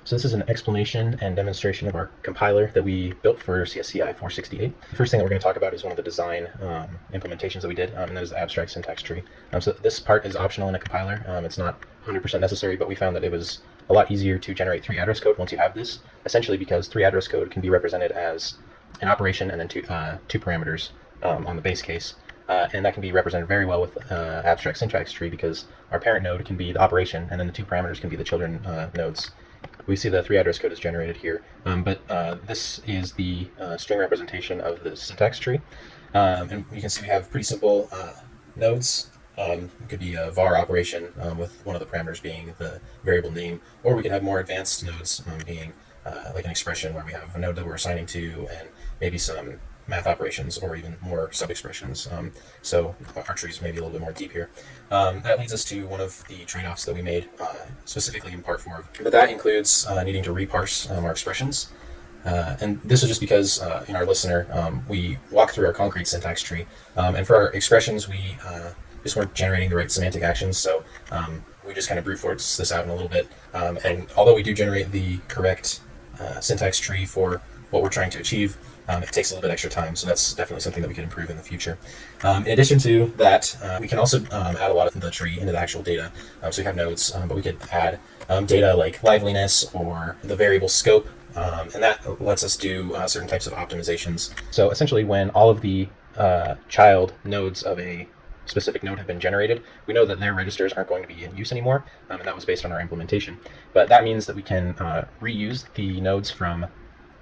So this is an explanation and demonstration of our compiler that we built for CSCI468. The first thing that we're going to talk about is one of the design implementations that we did, and that is the abstract syntax tree. So this part is optional in a compiler. It's not 100% necessary, but we found that it was a lot easier to generate 3 address code once you have this, essentially because 3 address code can be represented as an operation and then two parameters on the base case. And that can be represented very well with abstract syntax tree because our parent node can be the operation and then the 2 parameters can be the children nodes. We see the 3 address code is generated here, but this is the string representation of the syntax tree. And you can see we have pretty simple nodes. It could be a var operation with one of the parameters being the variable name, or we could have more advanced nodes being like an expression where we have a node that we're assigning to and maybe some math operations or even more sub-expressions. So our trees may be a little bit more deep here. That leads us to one of the trade-offs that we made specifically in part 4. But that includes needing to reparse our expressions. And this is just because in our listener, we walk through our concrete syntax tree. And for our expressions, we just weren't generating the right semantic actions. So we just kind of brute force this out in a little bit. And although we do generate the correct syntax tree for what we're trying to achieve, it takes a little bit extra time, so that's definitely something that we can improve in the future. In addition to that, we can also add a lot of the tree into the actual data. So we have nodes, but we could add data like liveliness or the variable scope, and that lets us do certain types of optimizations. So essentially, when all of the child nodes of a specific node have been generated, we know that their registers aren't going to be in use anymore, and that was based on our implementation. But that means that we can reuse the nodes from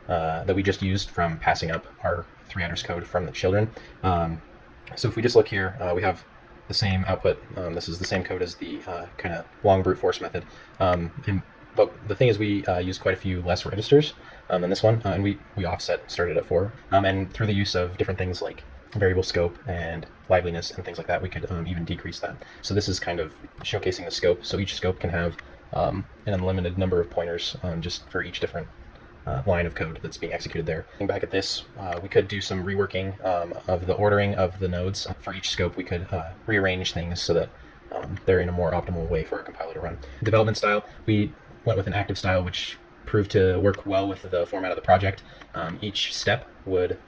that we just used from passing up our 3 address code from the children. So if we just look here, we have the same output. This is the same code as the kind of long brute force method. But the thing is we use quite a few less registers than this one, and we offset started at 4. And through the use of different things like variable scope and liveliness and things like that, we could even decrease that. So this is kind of showcasing the scope. So each scope can have an unlimited number of pointers just for each different line of code that's being executed there. Looking back at this, we could do some reworking of the ordering of the nodes. For each scope, we could rearrange things so that they're in a more optimal way for our compiler to run. Development style, we went with an active style, which proved to work well with the format of the project. Each step would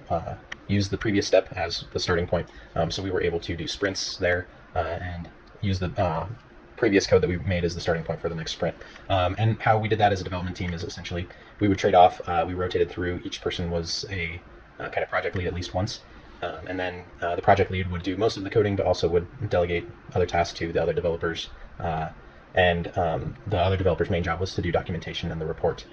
use the previous step as the starting point. So we were able to do sprints there and use the previous code that we made as the starting point for the next sprint. And how we did that as a development team is essentially we would trade off. We rotated through. Each person was a kind of project lead at least once. And then the project lead would do most of the coding, but also would delegate other tasks to the other developers. And the other developer's main job was to do documentation and the report.